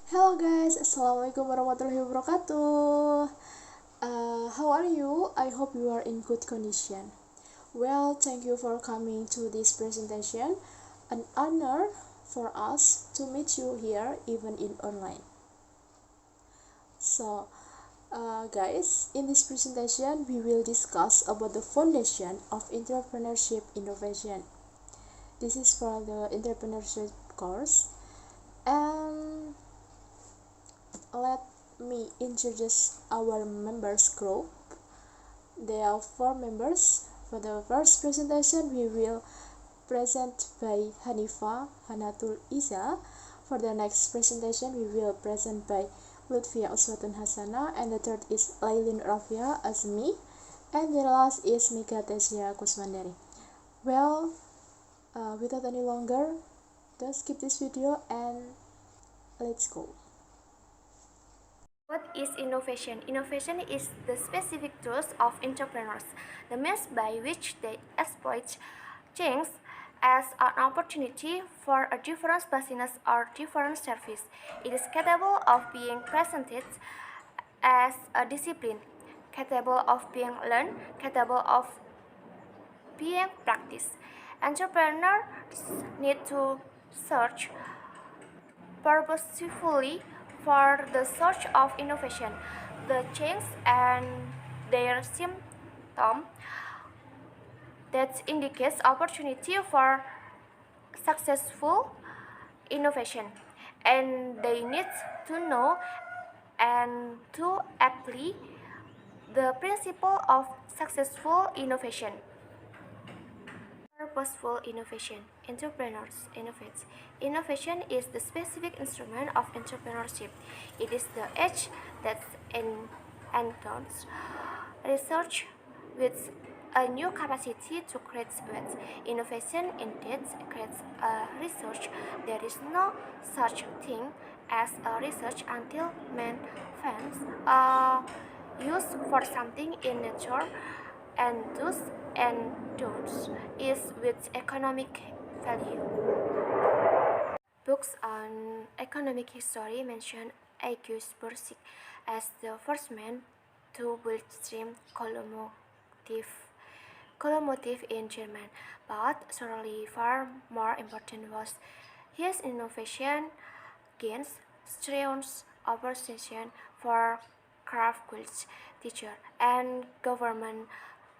Hello guys, Assalamualaikum warahmatullahi wabarakatuh. How are you? I hope you are in good condition. Well, thank you for coming to this presentation. An honor for us to meet you here, even in online. So, guys, in this presentation, we will discuss about the foundation of entrepreneurship innovation. This is for the entrepreneurship course, and let me introduce our members group. There are 4 members. For the first presentation, we will present by Hanifa Hanatul Iza. For the next presentation, we will present by Lutfia Uswatun Hasana, and the third is Lailin Rafia Azmi, and the last is Mika Tesya Kuswandari. Well, without any longer, don't skip this video and let's go. What is innovation? Innovation is the specific tools of entrepreneurs, the means by which they exploit change as an opportunity for a different business or different service. It is capable of being presented as a discipline, capable of being learned, capable of being practiced. Entrepreneurs need to search purposefully for the search of innovation, the change and their symptom that indicates opportunity for successful innovation, and they need to know and to apply the principle of successful innovation. Purposeful innovation. Entrepreneurs innovate. Innovation is the specific instrument of entrepreneurship. It is the edge that enters research with a new capacity to create wealth. Innovation indeed creates a research. There is no such thing as a research until man finds a use for something in nature, and do's and don'ts is with economic value. Books on economic history mention August Bursic as the first man to build steam locomotive in Germany, but surely far more important was his innovation gains Straun's appreciation for craft goods teacher and government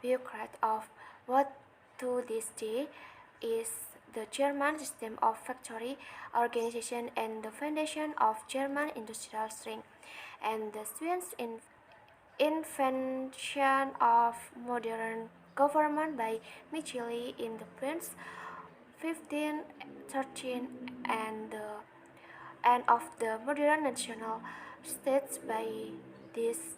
bureaucrat of what to this day is the German system of factory organization and the foundation of German industrial strength, and the Sweden's invention of modern government by Micheli in the Prince 1513 and the end of the modern national states by his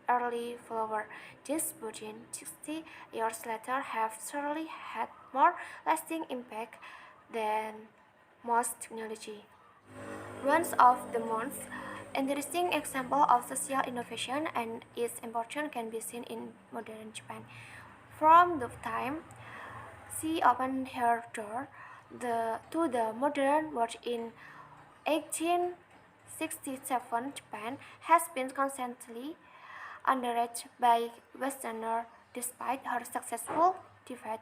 early follower. This Budin 60 years later have surely had more lasting impact than most technology. One of the most interesting example of social innovation and its importance can be seen in modern Japan. From the time she opened her door to the modern world in 1867, Japan has been constantly underrated by Westerners despite her successful defeat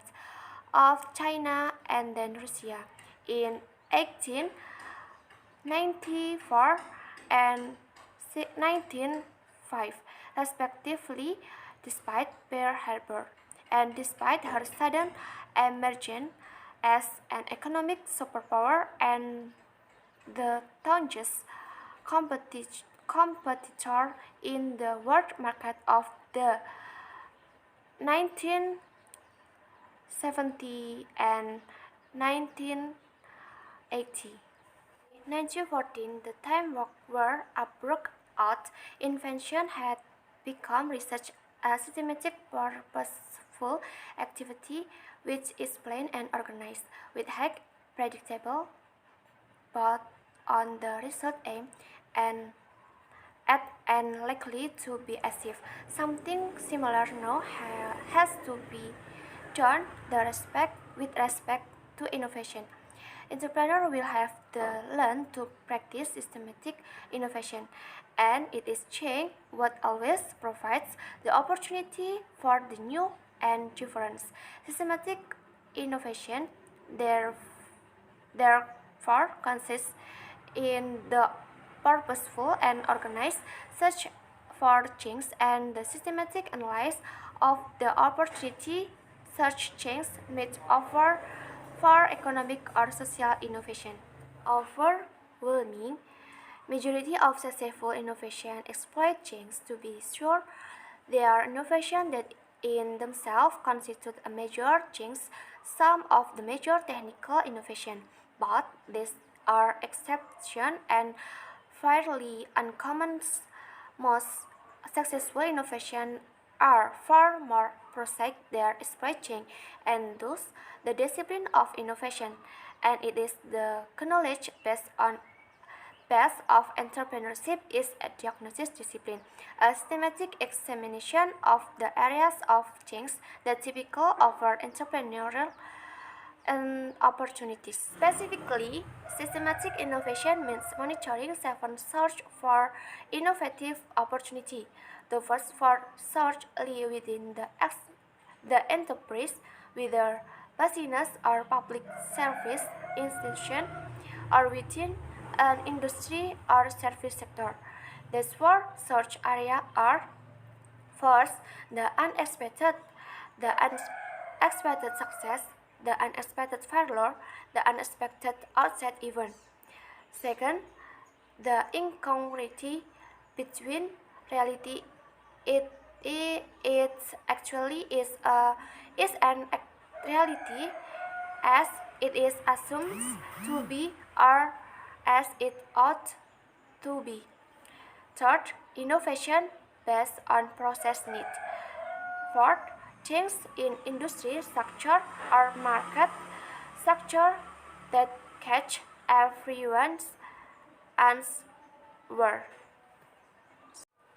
of China and then Russia in 1894 and 1905, respectively, despite Pearl Harbor and despite her sudden emergence as an economic superpower and the staunchest competitor in the world market of the 1970 and 1980. In 1914, the time where a broke out invention had become research a systematic, purposeful activity which is planned and organized with high predictable but on the result aim and at and likely to be achieved. Something similar now has to be done with respect to innovation. entrepreneurs will have to learn to practice systematic innovation, and it is change what always provides the opportunity for the new and different. Systematic innovation therefore consists in the purposeful and organized search for change and the systematic analysis of the opportunity such change might offer for economic or social innovation. Overwhelming majority of successful innovation exploit change. To be sure, they are innovations that in themselves constitute a major change, some of the major technical innovation, but these are exceptions and fairly uncommon. Most successful innovations are far more prosaic than exploit change, and thus the discipline of innovation, and it is the knowledge base of entrepreneurship is a diagnosis discipline, a systematic examination of the areas of change that typical of entrepreneurial and opportunities. Specifically, systematic innovation means monitoring seven search for innovative opportunity. The first four search lie within the enterprise, whether business or public service institution, or within an industry or service sector. These four search areas are: first, the unexpected success, the unexpected failure, the unexpected outside event. Second, the incongruity between reality. It actually is an reality as it is assumed to be or as it ought to be. Third, innovation based on process need. Fourth, change in industry structure or market structure that catch everyone's answer.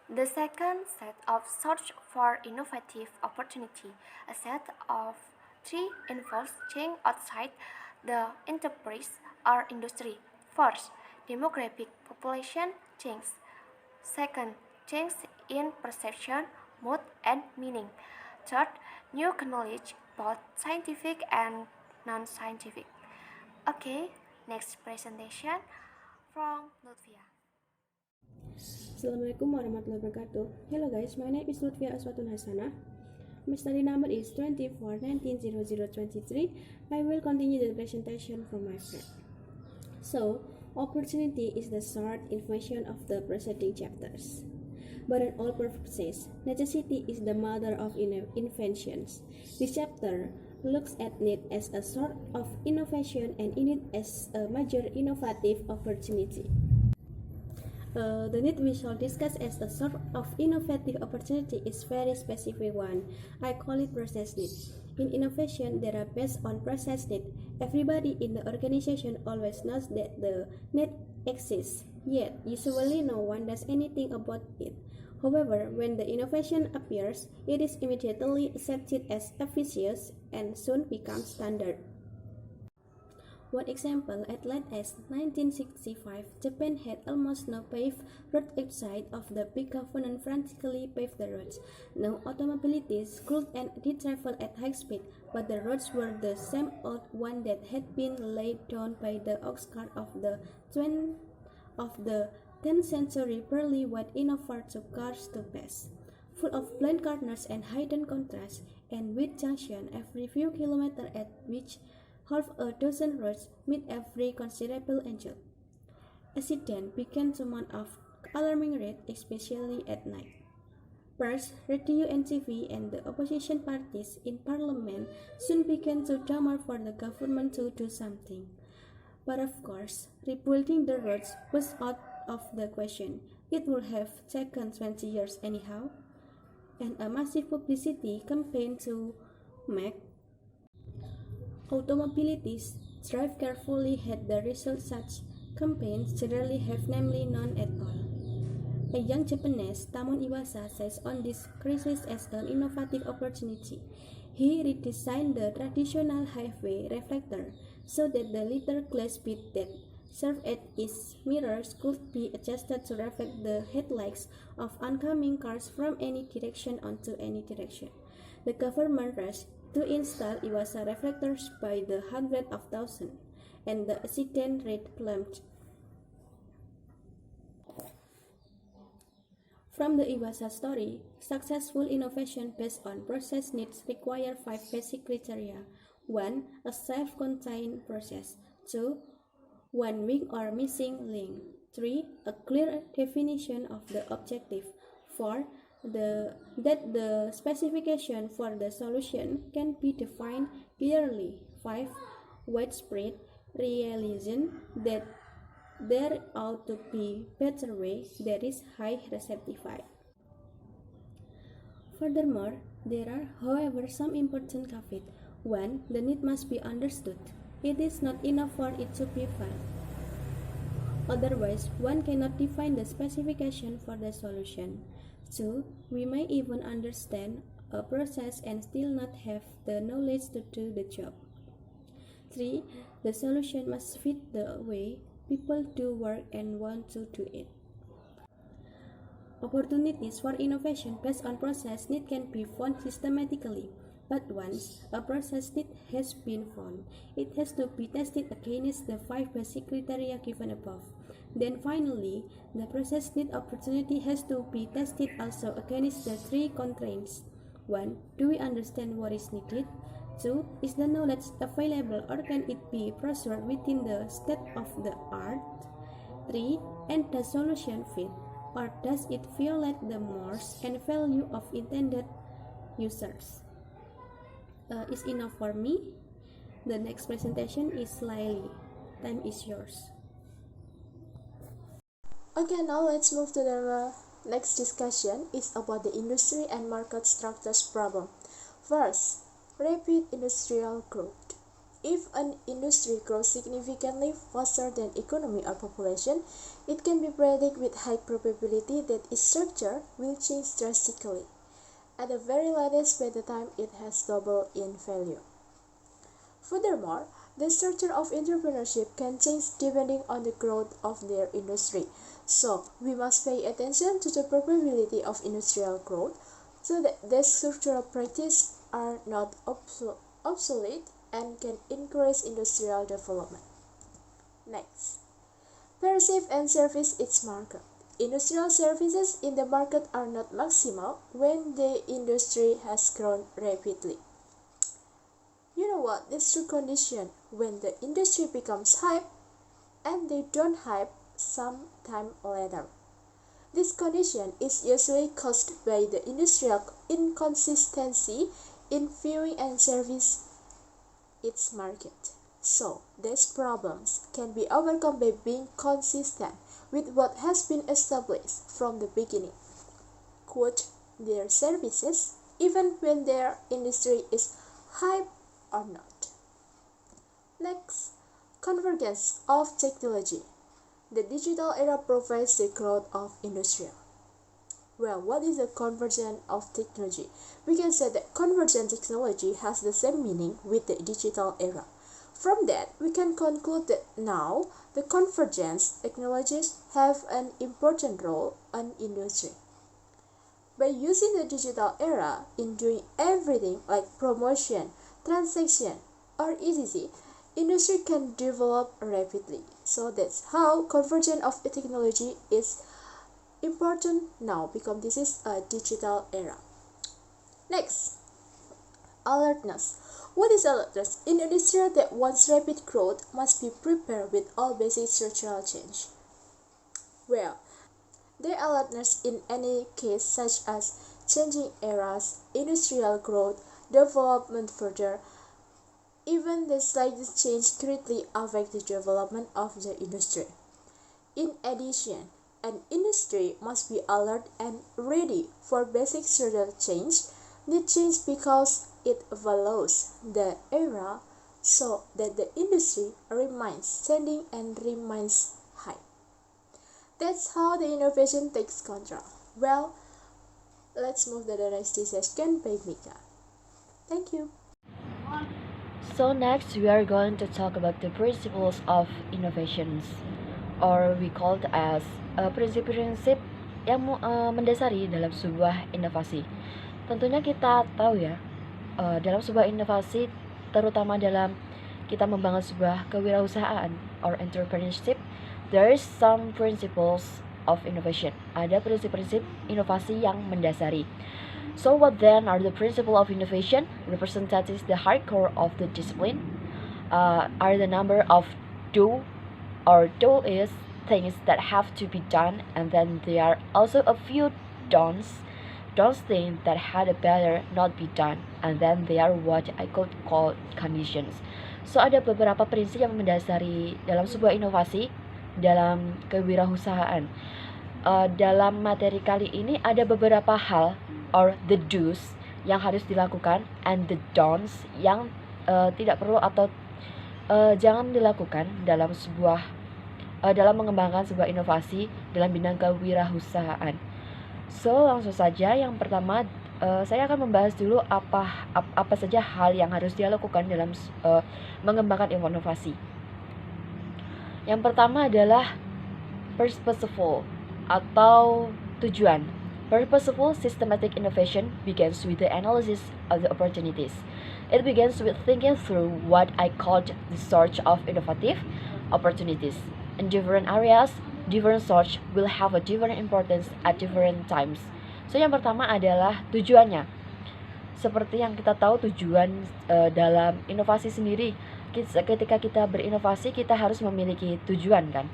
The second set of search for innovative opportunity, a set of three involves change outside the enterprise or industry. First, demographic population change. Second, change in perception, mood, and meaning. Third, new knowledge, both scientific and non-scientific. Okay, next presentation from Lutfia. Assalamualaikum warahmatullahi wabarakatuh. Hello guys, my name is Lutfia Aswatun Hasanah. My study number is 24190023. I will continue the presentation from my friend. So, opportunity is the short information of the preceding chapters. But in all purposes, necessity is the mother of inventions. This chapter looks at need as a sort of innovation and in it as a major innovative opportunity. The need we shall discuss as a sort of innovative opportunity is very specific one. I call it process need. In innovation, they are based on process need. Everybody in the organization always knows that the need exists, yet usually no one does anything about it. However, when the innovation appears, it is immediately accepted as efficacious and soon becomes standard. One example, at late as 1965, Japan had almost no paved road outside of the big government frantically paved the roads. No automobilities could and did travel at high speed, but the roads were the same old one that had been laid down by the ox cart of the 10th century, barely wide enough for two cars to pass. Full of blind corners and hidden contrasts, and with junction every few kilometers at which half a dozen roads meet every considerable angle. Accidents began to mount of alarming rate, especially at night. First, radio and TV and the opposition parties in parliament soon began to clamor for the government to do something. But of course, rebuilding the roads was out of the question. It would have taken 20 years anyhow, and a massive publicity campaign to make automobilists drive carefully had the result. Such campaigns generally have namely none at all. A young Japanese, Tamon Iwasa, says on this crisis as an innovative opportunity. He redesigned the traditional highway reflector, so that the little glass bit that served as its mirrors could be adjusted to reflect the headlights of oncoming cars from any direction onto any direction. The government rushed to install Iwasa reflectors by the hundreds of thousands, and the accident rate plummeted. From the Iwasa story, successful innovation based on process needs require 5 basic criteria. 1. A self-contained process. 2. One weak or missing link. 3. A clear definition of the objective. 4. That the specification for the solution can be defined clearly. 5. Widespread realization that there ought to be better way that is high receptivity. Furthermore, there are, however, some important caveats. 1. The need must be understood. It is not enough for it to be found. Otherwise, one cannot define the specification for the solution. 2. We may even understand a process and still not have the knowledge to do the job. 3. The solution must fit the way people do work and want to do it. Opportunities for innovation based on process need can be found systematically, but once a process need has been found, it has to be tested against the 5 basic criteria given above. Then finally, the process need opportunity has to be tested also against the 3 constraints. 1. Do we understand what is needed? 2. Is the knowledge available or can it be preserved within the state of the art? 3. And does solution fit, or does it violate the morals and value of intended users? Is enough for me. The next presentation is Laili. Time is yours. Okay, now let's move to the next discussion. Is about the industry and market structures problem. First, rapid industrial growth. If an industry grows significantly faster than economy or population, it can be predicted with high probability that its structure will change drastically, at the very latest by the time it has doubled in value. Furthermore, the structure of entrepreneurship can change depending on the growth of their industry. So, we must pay attention to the probability of industrial growth so that the structural practices are not obsolete and can encourage industrial development. Next, perceive and service its market. Industrial services in the market are not maximal when the industry has grown rapidly. You know what? This true condition when the industry becomes hype and they don't hype some time later. This condition is usually caused by the industrial inconsistency in viewing and service its market. So, these problems can be overcome by being consistent with what has been established from the beginning. Quote their services even when their industry is hype or not. Next, convergence of technology. The digital era provides the growth of industry. Well, what is the convergence of technology? We can say that convergent technology has the same meaning with the digital era. From that, we can conclude that now the convergence technologies have an important role in industry. By using the digital era in doing everything like promotion, transaction, or etc., industry can develop rapidly. So that's how convergence of technology is important now because this is a digital era. Next, alertness. What is alertness? In an industry that wants rapid growth must be prepared with all basic structural change. Well, their alertness in any case such as changing eras, industrial growth, development further, even the slightest change greatly affect the development of the industry. In addition, an industry must be alert and ready for basic structural change, need change because it follows the era so that the industry remains standing and remains high. That's how the innovation takes control. Well, let's move to the next discussion by Mika. Thank you. So next we are going to talk about the principles of innovations, or we called as prinsip-prinsip yang mendasari dalam sebuah inovasi. Tentunya kita tahu ya, dalam sebuah inovasi, terutama dalam kita membangun sebuah kewirausahaan or entrepreneurship, there is some principles of innovation. Ada prinsip-prinsip inovasi yang mendasari. So what then are the principles of innovation? Representatives the hardcore of the discipline are the number of do or do is things that have to be done, and then there are also a few don'ts things that had better not be done, and then they are what I could call conditions. So ada beberapa prinsip yang mendasari dalam sebuah inovasi dalam kewirausahaan. Dalam materi kali ini ada beberapa hal or the do's yang harus dilakukan and the don'ts yang tidak perlu atau jangan dilakukan dalam dalam mengembangkan sebuah inovasi dalam bidang kewirausahaan. So langsung saja, yang pertama saya akan membahas dulu apa saja hal yang harus dilakukan dalam mengembangkan inovasi. Yang pertama adalah purposeful atau tujuan. Purposeful systematic innovation begins with the analysis of the opportunities. It begins with thinking through what I called the search of innovative opportunities. In different areas, different search will have a different importance at different times. So yang pertama adalah tujuannya. Seperti yang kita tahu, tujuan dalam inovasi sendiri, ketika kita berinovasi kita harus memiliki tujuan kan.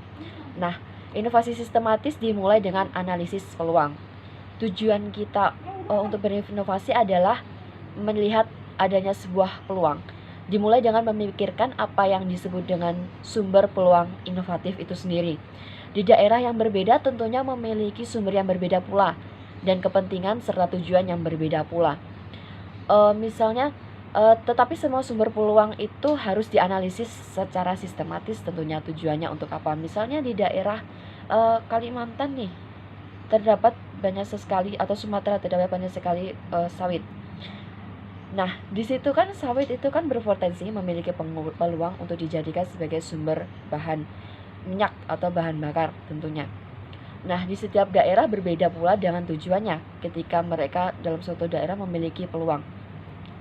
Nah, inovasi sistematis dimulai dengan analisis peluang. Tujuan kita untuk berinovasi adalah melihat adanya sebuah peluang. Dimulai dengan memikirkan apa yang disebut dengan sumber peluang inovatif itu sendiri. Di daerah yang berbeda tentunya memiliki sumber yang berbeda pula, dan kepentingan serta tujuan yang berbeda pula. Tetapi semua sumber peluang itu harus dianalisis secara sistematis tentunya, tujuannya untuk apa. Misalnya di daerah Kalimantan nih, terdapat banyak sekali, atau Sumatera terdapat banyak sekali sawit. Nah, di situ kan sawit itu kan berpotensi memiliki peluang untuk dijadikan sebagai sumber bahan minyak atau bahan bakar tentunya. Nah, di setiap daerah berbeda pula dengan tujuannya ketika mereka dalam suatu daerah memiliki peluang.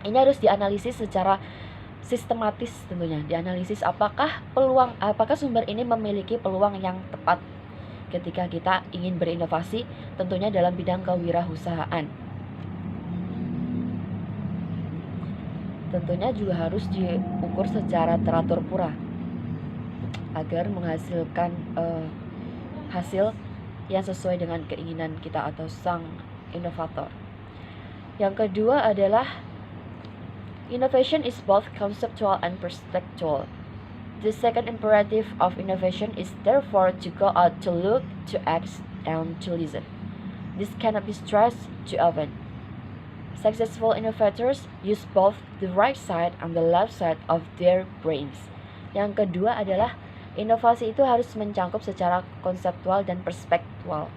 Ini harus dianalisis secara sistematis tentunya. Dianalisis apakah sumber ini memiliki peluang yang tepat ketika kita ingin berinovasi tentunya dalam bidang kewirausahaan. Tentunya juga harus diukur secara teratur pura agar menghasilkan hasil yang sesuai dengan keinginan kita atau sang inovator. Yang kedua adalah innovation is both conceptual and perspectual. The second imperative of innovation is therefore to go out, to look, to act, and to listen. This cannot be stressed too often. Successful innovators use both the right side and the left side of their brains. Yang kedua adalah inovasi itu harus mencakup secara konseptual dan perspektual.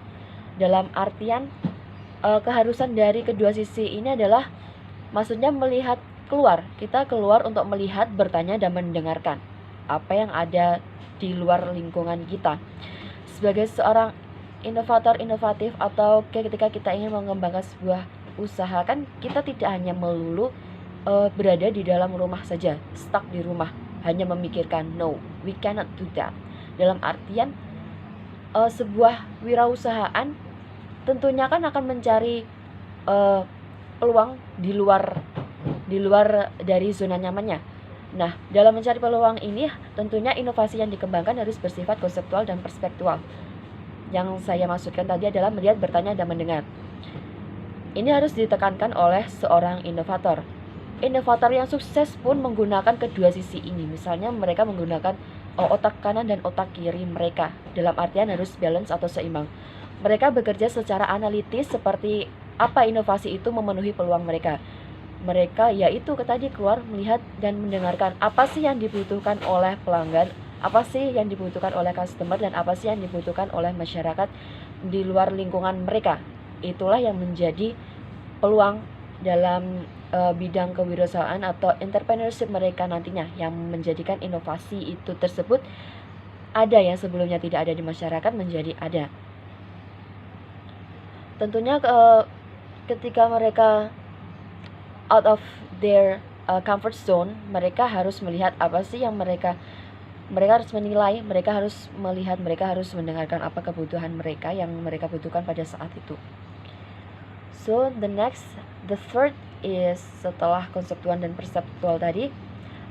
Dalam artian keharusan dari kedua sisi ini adalah maksudnya melihat keluar. Kita keluar untuk melihat, bertanya, dan mendengarkan apa yang ada di luar lingkungan kita. Sebagai seorang inovator inovatif atau ketika kita ingin mengembangkan sebuah usaha, kan kita tidak hanya melulu berada di dalam rumah saja, stuck di rumah, hanya memikirkan. No, we cannot do that. Dalam artian sebuah wirausahaan tentunya kan akan mencari peluang di luar dari zona nyamannya. Nah, dalam mencari peluang ini tentunya inovasi yang dikembangkan harus bersifat konseptual dan perspektual. Yang saya maksudkan tadi adalah melihat, bertanya, dan mendengar. Ini harus ditekankan oleh seorang inovator. Inovator yang sukses pun menggunakan kedua sisi ini. Misalnya mereka menggunakan otak kanan dan otak kiri mereka. Dalam artian harus balance atau seimbang. Mereka bekerja secara analitis seperti apa inovasi itu memenuhi peluang mereka. Mereka yaitu tadi keluar, melihat, dan mendengarkan apa sih yang dibutuhkan oleh pelanggan, apa sih yang dibutuhkan oleh customer, dan apa sih yang dibutuhkan oleh masyarakat di luar lingkungan mereka. Itulah yang menjadi peluang dalam bidang kewirausahaan atau entrepreneurship mereka nantinya yang menjadikan inovasi itu tersebut ada yang sebelumnya tidak ada di masyarakat menjadi ada. Tentunya ketika mereka out of their comfort zone, mereka harus melihat apa sih yang mereka harus menilai, mereka harus melihat, mereka harus mendengarkan apa kebutuhan mereka yang mereka butuhkan pada saat itu. So the third is setelah konseptual dan perseptual tadi,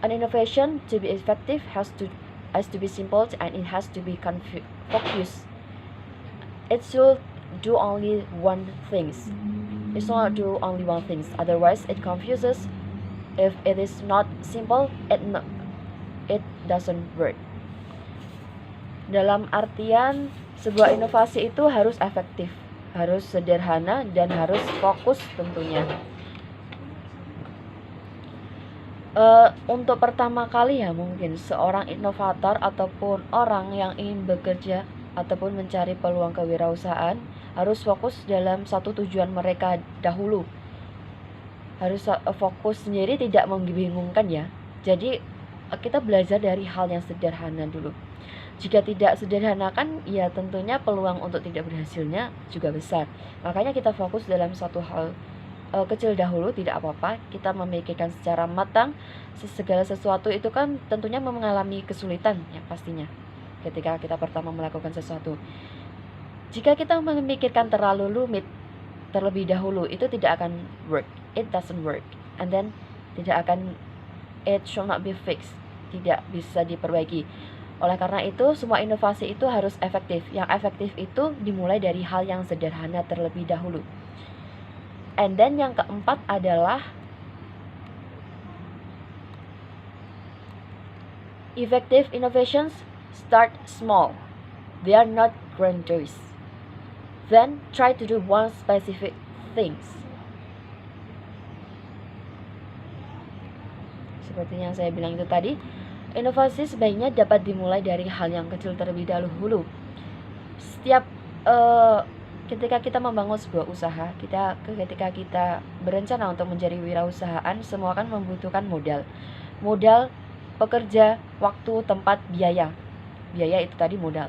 an innovation to be effective has to be simple and it has to be focused. It should do only one things. It's not do only one things. Otherwise, it confuses. If it is not simple, it doesn't work. Dalam artian sebuah inovasi itu harus efektif, harus sederhana, dan harus fokus tentunya. Untuk pertama kali ya mungkin seorang inovator ataupun orang yang ingin bekerja ataupun mencari peluang kewirausahaan harus fokus dalam satu tujuan mereka dahulu. Harus fokus sendiri, tidak membingungkan ya. Jadi kita belajar dari hal yang sederhana dulu. Jika tidak sederhana kan ya tentunya peluang untuk tidak berhasilnya juga besar. Makanya kita fokus dalam satu hal kecil dahulu, tidak apa-apa. Kita memikirkan secara matang. Segala sesuatu itu kan tentunya mengalami kesulitan ya pastinya ketika kita pertama melakukan sesuatu. Jika kita memikirkan terlalu rumit terlebih dahulu, itu tidak akan work. It doesn't work. And then it should not be fixed. Tidak bisa diperbaiki. Oleh karena itu, semua inovasi itu harus efektif. Yang efektif itu dimulai dari hal yang sederhana terlebih dahulu. And then yang keempat adalah effective innovations start small. They are not grandiose. Then try to do one specific things. Seperti yang saya bilang itu tadi, inovasi sebaiknya dapat dimulai dari hal yang kecil terlebih dahulu. Setiap ketika kita membangun sebuah usaha, ketika kita berencana untuk menjadi wirausahaan, semua akan membutuhkan modal. Modal, pekerja, waktu, tempat, biaya. Biaya itu tadi modal.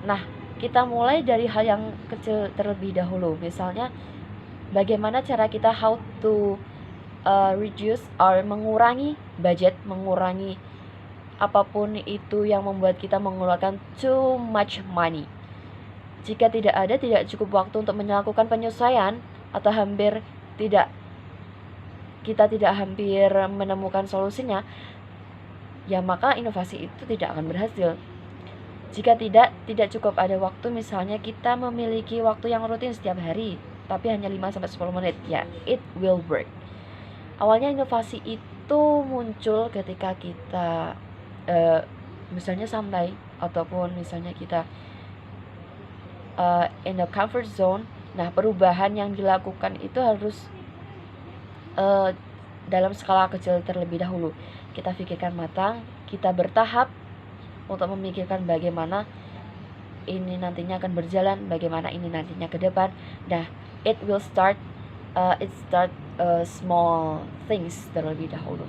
Nah, kita mulai dari hal yang kecil terlebih dahulu. Misalnya, bagaimana cara kita how to reduce or mengurangi budget, mengurangi apapun itu yang membuat kita mengeluarkan too much money. Jika tidak cukup waktu untuk melakukan penyesuaian atau kita tidak hampir menemukan solusinya, ya maka inovasi itu tidak akan berhasil. Jika tidak cukup ada waktu, misalnya kita memiliki waktu yang rutin setiap hari, tapi hanya 5-10 menit, ya it will work. Awalnya inovasi itu muncul ketika kita misalnya santai, ataupun misalnya kita in a comfort zone. Nah, perubahan yang dilakukan itu harus dalam skala kecil terlebih dahulu. Kita pikirkan matang, kita bertahap untuk memikirkan bagaimana ini nantinya akan berjalan, bagaimana ini nantinya ke depan. Nah, it start small things terlebih dahulu.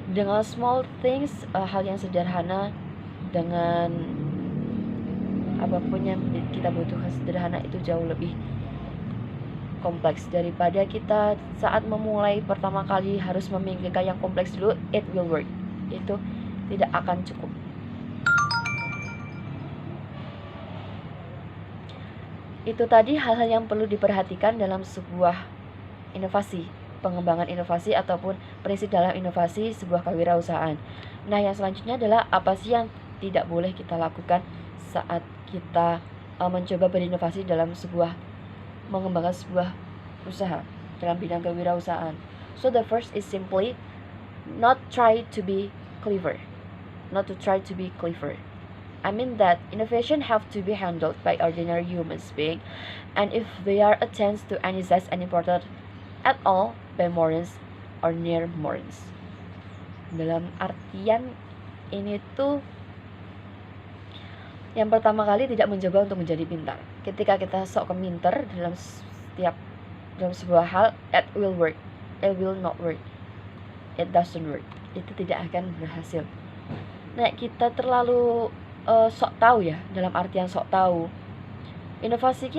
Dengan small things, hal yang sederhana, dengan apapun yang kita butuhkan sederhana itu jauh lebih kompleks daripada kita saat memulai pertama kali harus memikirkan yang kompleks dulu. It will work. Itu tidak akan cukup. Itu tadi hal-hal yang perlu diperhatikan dalam sebuah inovasi, pengembangan inovasi ataupun prinsip dalam inovasi sebuah kewirausahaan. Nah, yang selanjutnya adalah apa sih yang tidak boleh kita lakukan saat kita mencoba berinovasi dalam mengembangkan sebuah usaha dalam bidang kewirausahaan. So the first is simply not try to be clever. Not to try to be clever. I mean that innovation have to be handled by ordinary human beings, and if they are attempts to analyze and important at all by morons or near morons. Dalam artian ini tuh yang pertama kali tidak mencoba untuk menjadi pintar. Ketika kita sok keminter dalam setiap dalam sebuah hal, it will work, it will not work, it doesn't work, itu tidak akan berhasil. Nah, kita terlalu sok tahu ya, dalam artian sok tahu. Inovasi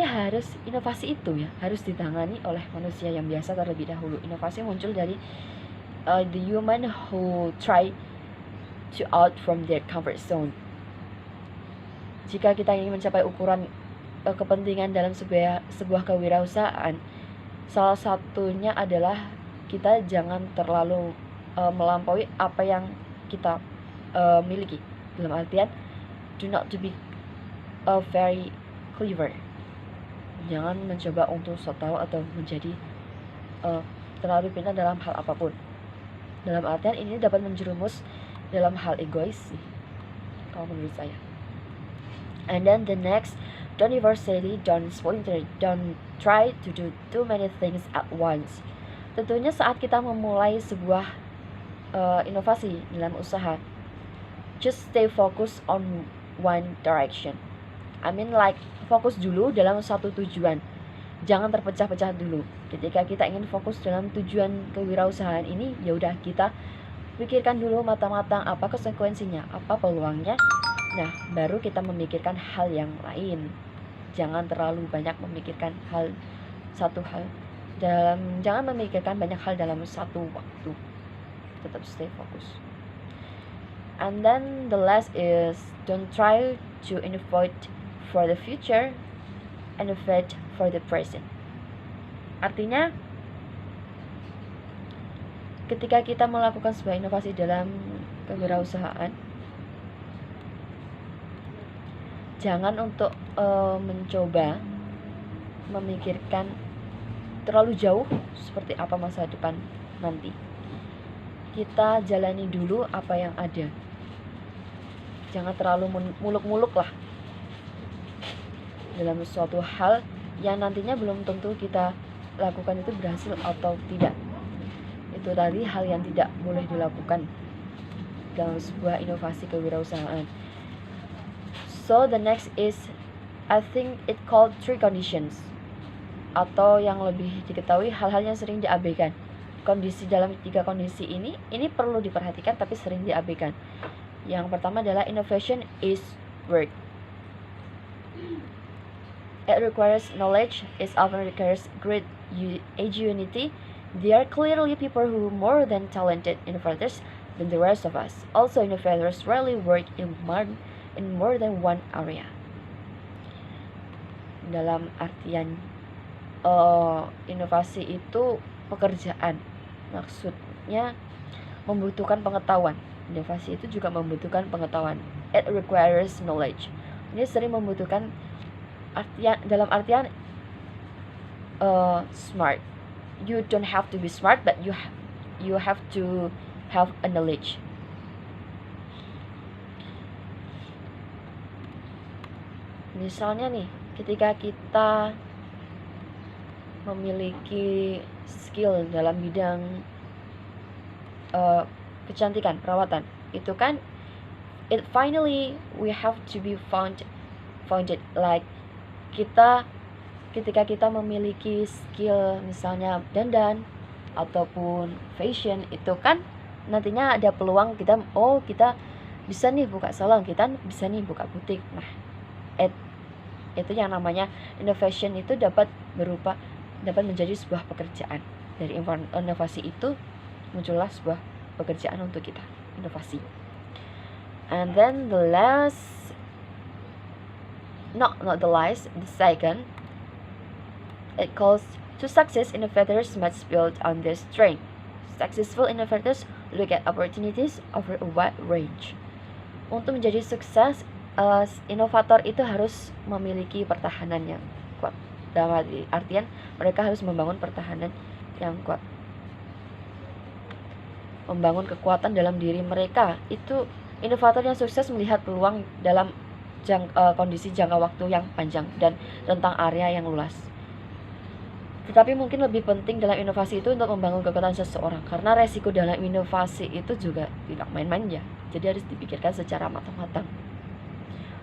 itu ya harus ditangani oleh manusia yang biasa terlebih dahulu. Inovasi muncul dari the human who try to out from their comfort zone. Jika kita ingin mencapai ukuran kepentingan dalam sebuah kewirausahaan, salah satunya adalah kita jangan terlalu melampaui apa yang kita miliki. Dalam artian, do not to be very clever. Jangan mencoba untuk sok tahu atau menjadi terlalu pintar dalam hal apapun. Dalam artian ini dapat menjerumus dalam hal egois sih, kalau menurut saya. And then the next, don't universally, don't spontaneously, don't try to do too many things at once. Tentunya saat kita memulai sebuah inovasi dalam usaha, just stay focused on one direction. I mean like fokus dulu dalam satu tujuan. Jangan terpecah-pecah dulu. Ketika kita ingin fokus dalam tujuan kewirausahaan ini, ya udah kita pikirkan dulu matang-matang apa konsekuensinya, apa peluangnya. Nah, baru kita memikirkan hal yang lain. Jangan terlalu banyak memikirkan jangan memikirkan banyak hal dalam satu waktu. Tetap stay fokus. And then the last is don't try to innovate for the future, innovate for the present. Artinya, ketika kita melakukan sebuah inovasi dalam kewirausahaan, jangan untuk mencoba memikirkan terlalu jauh seperti apa masa depan nanti. Kita jalani dulu apa yang ada. Jangan terlalu muluk-muluk lah dalam suatu hal yang nantinya belum tentu kita lakukan itu berhasil atau tidak. Itu tadi hal yang tidak boleh dilakukan dalam sebuah inovasi kewirausahaan. So the next is, I think it called 3 conditions, atau yang lebih diketahui hal-hal yang sering diabaikan. Kondisi dalam 3 kondisi ini perlu diperhatikan tapi sering diabaikan. Yang pertama adalah innovation is work. It requires knowledge. It often requires great ingenuity. They are clearly people who are more than talented innovators than the rest of us. Also, innovators rarely work in more than one area. Dalam artian inovasi itu pekerjaan. Maksudnya membutuhkan pengetahuan. Inovasi itu juga membutuhkan pengetahuan. It requires knowledge. Ini sering membutuhkan dalam artian smart. You don't have to be smart, but you have to have a knowledge. Misalnya nih, ketika kita memiliki skill dalam bidang kecantikan, perawatan, itu kan it finally we have to be founded like ketika kita memiliki skill misalnya dandan ataupun fashion, itu kan nantinya ada peluang kita bisa nih buka salon, kita bisa nih buka butik. Nah, itu yang namanya innovation itu dapat menjadi sebuah pekerjaan. Dari inovasi itu muncullah sebuah pekerjaan untuk kita, inovasi. And then the last, not the last, the second, it calls to success innovators must build on their strength. Successful innovators look at opportunities over a wide range. Untuk menjadi sukses, inovator itu harus memiliki pertahanan yang kuat. Dalam artian mereka harus membangun pertahanan yang kuat, membangun kekuatan dalam diri mereka. Itu inovator yang sukses melihat peluang dalam kondisi jangka waktu yang panjang dan rentang area yang luas. Tetapi mungkin lebih penting dalam inovasi itu untuk membangun kekuatan seseorang, karena resiko dalam inovasi itu juga tidak main-main ya. Jadi harus dipikirkan secara matang-matang.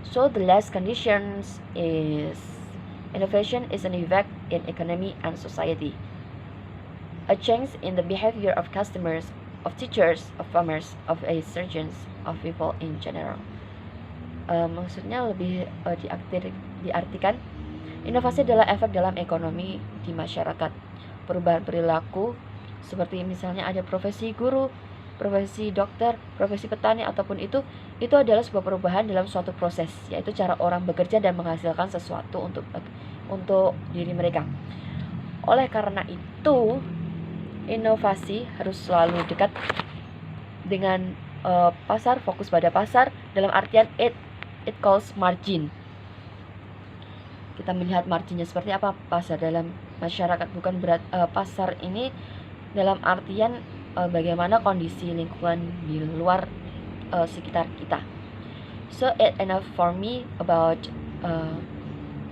So the last conditions is Innovation is an effect in economy and society. A change in the behavior of customers, of teachers, of farmers, of surgeons, of people in general. Maksudnya lebih diartikan, inovasi adalah efek dalam ekonomi di masyarakat. Perubahan perilaku, seperti misalnya ada profesi guru, profesi dokter, profesi petani, ataupun itu adalah sebuah perubahan dalam suatu proses, yaitu cara orang bekerja dan menghasilkan sesuatu untuk diri mereka. Oleh karena itu, inovasi harus selalu dekat dengan pasar, fokus pada pasar, dalam artian it calls margin. Kita melihat marginnya seperti apa pasar dalam masyarakat, bukan pasar ini dalam artian bagaimana kondisi lingkungan di luar sekitar kita. So it enough for me about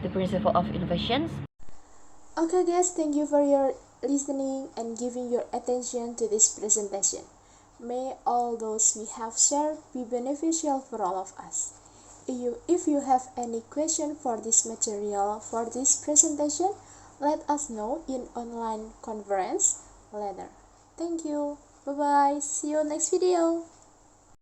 the principle of innovations. Okay guys, thank you for your listening and giving your attention to this presentation. May all those we have shared be beneficial for all of us. If you have any question for this material for this presentation, let us know in online conference later. Thank you. Bye bye. See you next video.